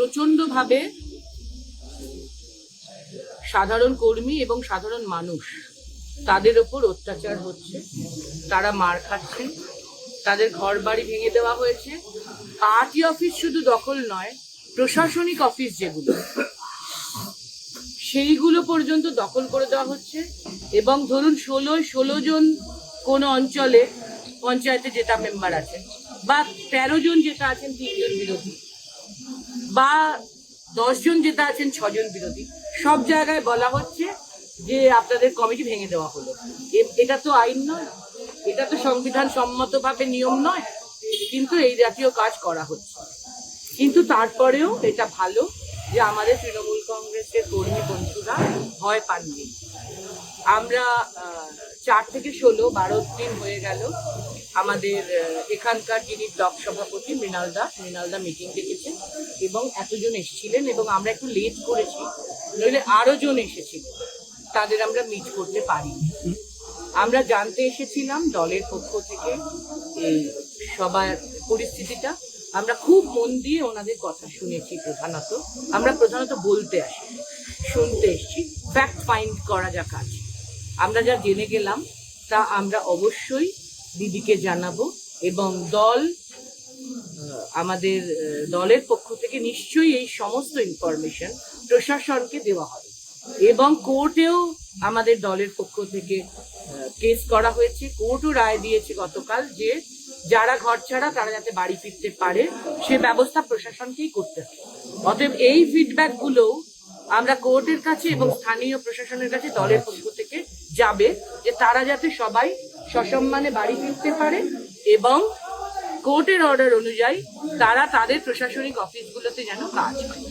প্রচন্ডভাবে সাধারণ কর্মী এবং সাধারণ মানুষ তাদের ওপর অত্যাচার হচ্ছে, তারা মার খাচ্ছেন, তাদের ঘর বাড়ি ভেঙে দেওয়া হয়েছে। পার্টি অফিস শুধু দখল নয়, প্রশাসনিক অফিস যেগুলো সেইগুলো পর্যন্ত দখল করে দেওয়া হচ্ছে। এবং ধরুন 16 জন কোনো অঞ্চলে পঞ্চায়েতে যেটা মেম্বার আছেন, বা 13 জন যেটা আছেন 3 জন বিরোধী, বা 10 জন যেটা আছেন 6 জন বিরোধী, সব জায়গায় বলা হচ্ছে যে আপনাদের কমিটি ভেঙে দেওয়া হলো। এটা তো আইন নয়, এটা তো সংবিধান সম্মতভাবে নিয়ম নয়, কিন্তু এই জাতীয় কাজ করা হচ্ছে। কিন্তু তারপরেও এটা ভালো যে আমাদের তৃণমূল কংগ্রেসের কর্মী বন্ধুরা ভয় পাননি। আমরা 4 থেকে 16 দিন হয়ে গেল আমাদের এখানকার যিনি ব্লক সভাপতি মৃণালদা মিটিং ডেকেছেন এবং এতজন এসেছিলেন, এবং আমরা একটু লেট করেছি, নইলে আরো জন এসেছিল, তাদের আমরা মিট করতে পারিনি। আমরা জানতে এসেছিলাম দলের পক্ষ থেকে এই সবার পরিস্থিতিটা, আমরা খুব মন দিয়ে ওনাদের কথা শুনেছি। আমরা প্রধানত বলতে আসি, শুনতে এসেছি, ফ্যাক্ট ফাইন্ড করা যা কাজ আমরা যা জেনে গেলাম তা আমরা অবশ্যই দিদিকে জানাবো, এবং আমাদের দলের পক্ষ থেকে নিশ্চয়ই এই সমস্ত ইনফরমেশন প্রশাসনকে দেওয়া হবে। এবং কোর্টেও আমাদের দলের পক্ষ থেকে কেস করা হয়েছে, কোর্টও রায় দিয়েছে গতকাল যে যারা ঘর ছাড়া তারা যাতে বাড়ি ফিরতে পারে সে ব্যবস্থা প্রশাসনকেই করতে হবে। অতএব এই ফিডব্যাকগুলো আমরা কোর্টের কাছে এবং স্থানীয় প্রশাসনের কাছে দলের পক্ষ থেকে যাবে, যে তারা যাতে সবাই সসম্মানে বাড়ি ফিরতে পারে, এবং কোর্টের অর্ডার অনুযায়ী তারা তাদের প্রশাসনিক অফিসগুলোতে যেন কাজ করে।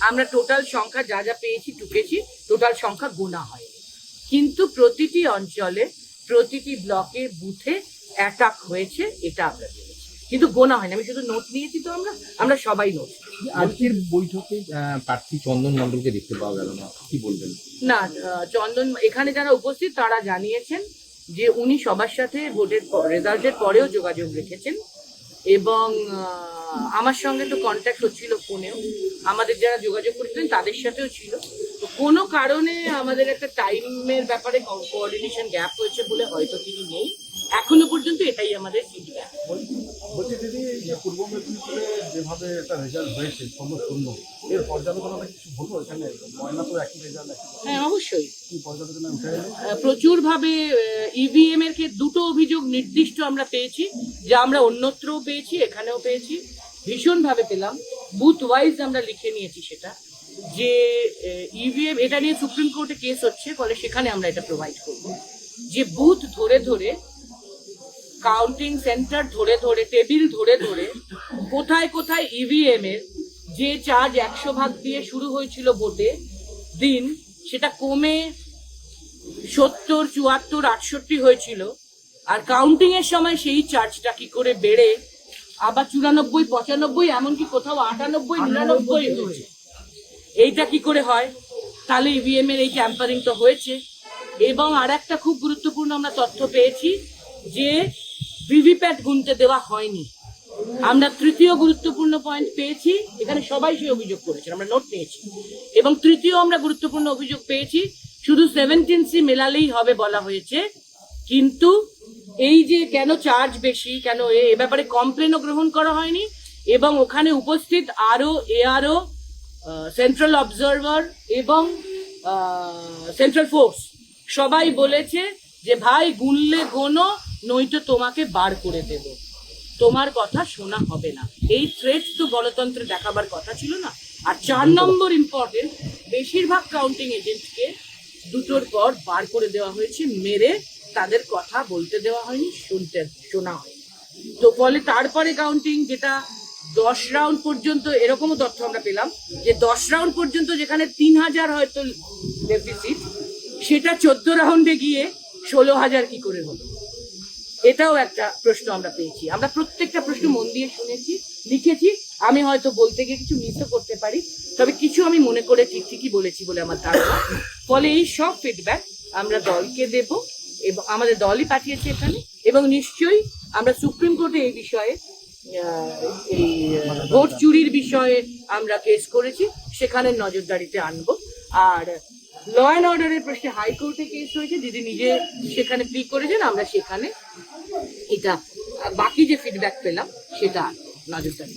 আমরা টোটাল সংখ্যা যা যা পেয়েছি টুকেছি, টোটাল সংখ্যা গোনা হয়নি, কিন্তু প্রতিটি অঞ্চলে প্রতিটি ব্লকে বুথে অ্যাটাক হয়েছে এটা আমরা জেনেছি, কিন্তু গোনা হয়নি। আমি শুধু নোট নিয়েছি, তো আমরা সবাই নোট। আজকের বৈঠকে প্রার্থী চন্দন মণ্ডলকে দেখতে পাওয়া গেল না, কি বলবেন? না, চন্দন এখানে যারা উপস্থিত তারা জানিয়েছেন যে উনি সবার সাথে ভোটের রেজাল্টের পরেও যোগাযোগ রেখেছেন, এবং আমার সঙ্গে তো কন্ট্যাক্ট হচ্ছিল ফোনেও, আমাদের যারা যোগাযোগ করেছিলেন তাদের সাথেও ছিল। তো কোনো কারণে আমাদের একটা টাইমের ব্যাপারে কোঅর্ডিনেশন গ্যাপ হয়েছে বলে হয়তো তিনি নেই, এখনো পর্যন্ত এটাই আমাদের ফিডব্যাক। বলছি দিদি, পূর্ব মেদিনীপুরে যেভাবে একটা রেজাল্ট হয়েছে 16-0, এর পর্যালোচনা কিছু বলবো? এখানে ময়না তো একই রেজাল্ট। হ্যাঁ, অবশ্যই কি পর্যালোচনা উঠে গেল? প্রচুরভাবে ইভিএম এর দুটো অভিযোগ নির্দিষ্ট আমরা পেয়েছি, যা আমরা অন্যত্রও পেয়েছি, এখানেও পেয়েছি, ভীষণভাবে পেলাম। বুথ ওয়াইজ আমরা লিখে নিয়েছি সেটা, যে ইভিএম এটা নিয়ে সুপ্রিম কোর্টে কেস হচ্ছে, ফলে সেখানে আমরা এটা প্রোভাইড করব, যে বুথ ধরে ধরে, কাউন্টিং সেন্টার ধরে ধরে, টেবিল ধরে ধরে কোথায় কোথায় ইভিএম এর যে চার্জ 100 দিয়ে শুরু হয়েছিল ভোটে দিন, সেটা কমে 70, 74, 68 হয়েছিল, আর কাউন্টিং এর সময় সেই চার্জটা কি করে বেড়ে আবার 94, 95, এমনকি কোথাও 98, 99 হয়েছে। এইটা কি করে হয়? তাহলে ইভিএম এর এই ট্যাম্পারিং তো হয়েছে। এবং আর একটা খুব গুরুত্বপূর্ণ আমরা তথ্য পেয়েছি যে ভিভিপ্যাট গুনতে দেওয়া হয়নি। আমরা তৃতীয় গুরুত্বপূর্ণ পয়েন্ট পেয়েছি, এখানে সবাই সেই অভিযোগ করেছেন, আমরা নোট নিয়েছি। এবং তৃতীয় আমরা গুরুত্বপূর্ণ অভিযোগ পেয়েছি, শুধু 17C মেলালেই হবে বলা হয়েছে, কিন্তু এই যে কেন চার্জ বেশি, কেন এ ব্যাপারে কমপ্লেনও গ্রহণ করা হয়নি। এবং ওখানে উপস্থিত ARO, সেন্ট্রাল অবজারভার এবং সেন্ট্রাল ফোর্স সবাই বলেছে যে ভাই গুনলে গোনো, নয়তো তোমাকে বার করে দেব, তোমার কথা শোনা হবে না। এই থ্রেট তো গণতন্ত্রে দেখাবার কথা ছিল না। আর 4 নম্বর ইম্পর্টেন্ট, বেশিরভাগ কাউন্টিং এজেন্টকে 2টোর পর বার করে দেওয়া হয়েছে, মেরে তাদের কথা বলতে দেওয়া হয়নি, শোনা হয়নি। তো ফলে তারপরে কাউন্টিং, যেটা 10 রাউন্ড পর্যন্ত, এরকমও তথ্য আমরা পেলাম যে 10 রাউন্ড পর্যন্ত যেখানে 3000 হয়তো ডেফিসিট, সেটা 14 রাউন্ডে গিয়ে 16,000 কি করে হলো, এটাও একটা প্রশ্ন আমরা পেয়েছি। আমরা প্রত্যেকটা প্রশ্ন মন দিয়ে শুনেছি, লিখেছি। আমি হয়তো বলতে গিয়ে কিছু মিসও করতে পারি, তবে কিছু আমি মনে করে ঠিকই বলেছি বলে আমার ধারণা। ফলে এই সব ফিডব্যাক আমরা দলকে দেব, এবং আমাদের দলই পাঠিয়েছে এখানে, এবং নিশ্চয়ই আমরা সুপ্রিম কোর্টে এই বিষয়ে এই ভোট চুরির বিষয়ে আমরা কেস করেছি, সেখানে নজরদারিতে আনবো। আর ল অ্যান্ড অর্ডারের প্রশ্নে হাইকোর্টে কেস হয়েছে, দিদি নিজে সেখানে প্লি করেছেন, আমরা সেখানে এটা বাকি যে ফিডব্যাক পেলাম সেটা নজরদারি।